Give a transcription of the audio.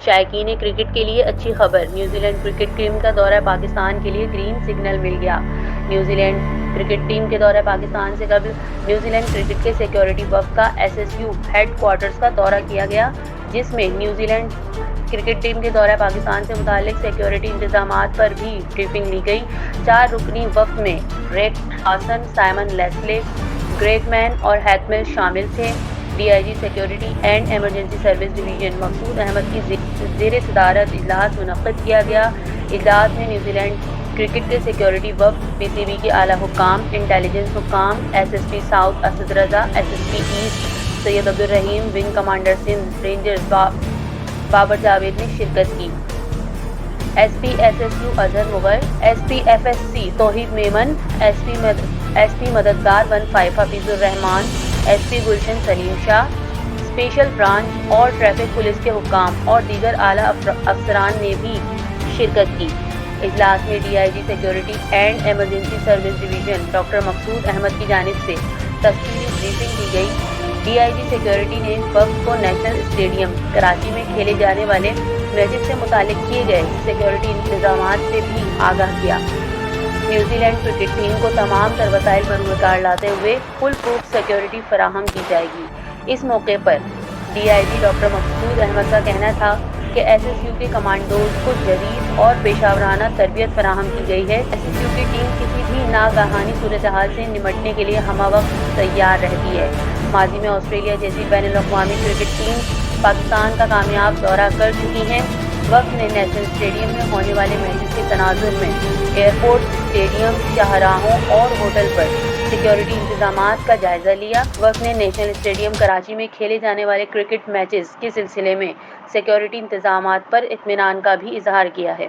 شائقین کرکٹ کے لیے اچھی خبر، نیوزی لینڈ کرکٹ ٹیم کا دورہ پاکستان کے لیے گرین سگنل مل گیا۔ نیوزی لینڈ کرکٹ ٹیم کے دورہ پاکستان سے قبل نیوزی لینڈ کرکٹ کے سیکیورٹی وفد کا SSU ہیڈ کوارٹرز کا دورہ کیا گیا، جس میں نیوزی لینڈ کرکٹ ٹیم کے دورہ پاکستان سے متعلق سیکیورٹی انتظامات پر بھی بریفنگ لی گئی۔ 4 رکنی وفد میں Rex Hassan, Simon Lesley, Greg Mann اور ہیتمل شامل تھے۔ DIG security and emergency service division Maqsood Ahmed کی زیر صدارت اجلاس منعقد کیا گیا۔ اجلاس میں نیوزی لینڈ کرکٹ کے سیکیورٹی وفد، PCB کے اعلیٰ حکام، انٹیلیجنس حکام، SSP south Asad Raza, SSP east Syed Abdul Rahim, wing commander Sindh rangers Babar Javed نے شرکت کی۔ SP SSU Azhar Mughal, SP FSC توحید میمن، SP مددگار 15 حفیظ الرحمان، SP گلشن سلیم شاہ، اسپیشل برانچ اور ٹریفک پولیس کے حکام اور دیگر اعلیٰ افسران نے بھی شرکت کی۔ اجلاس میں DIG security and emergency service division doctor Maqsood Ahmed کی جانب سے تفصیلی بریفنگ دی گئی۔ DIG سیکیورٹی نے وفد کو نیشنل اسٹیڈیم کراچی میں کھیلے جانے والے میچز سے متعلق کیے گئے سیکیورٹی انتظامات سے بھی آگاہ کیا۔ نیوزی لینڈ کرکٹ ٹیم کو تمام تر وسائل بروئے کار لاتے ہوئے فل پروف سیکیورٹی فراہم کی جائے گی۔ اس موقع پر DIG ڈاکٹر مقصود احمد کا کہنا تھا کہ SSU کے کمانڈوز کو جدید اور پیشہ ورانہ تربیت فراہم کی گئی ہے۔ SSU کی ٹیم کسی بھی ناگہانی صورتحال سے نمٹنے کے لیے ہمہ وقت تیار رہتی ہے۔ ماضی میں آسٹریلیا جیسی بین الاقوامی کرکٹ ٹیم پاکستان کا کامیاب دورہ کر چکی ہیں۔ وفد نے نیشنل اسٹیڈیم میں ہونے والے میچز کے تناظر میں ایئرپورٹ، اسٹیڈیم، شاہراہوں اور ہوٹل پر سیکیورٹی انتظامات کا جائزہ لیا۔ وفد نے نیشنل اسٹیڈیم کراچی میں کھیلے جانے والے کرکٹ میچز کے سلسلے میں سیکیورٹی انتظامات پر اطمینان کا بھی اظہار کیا ہے۔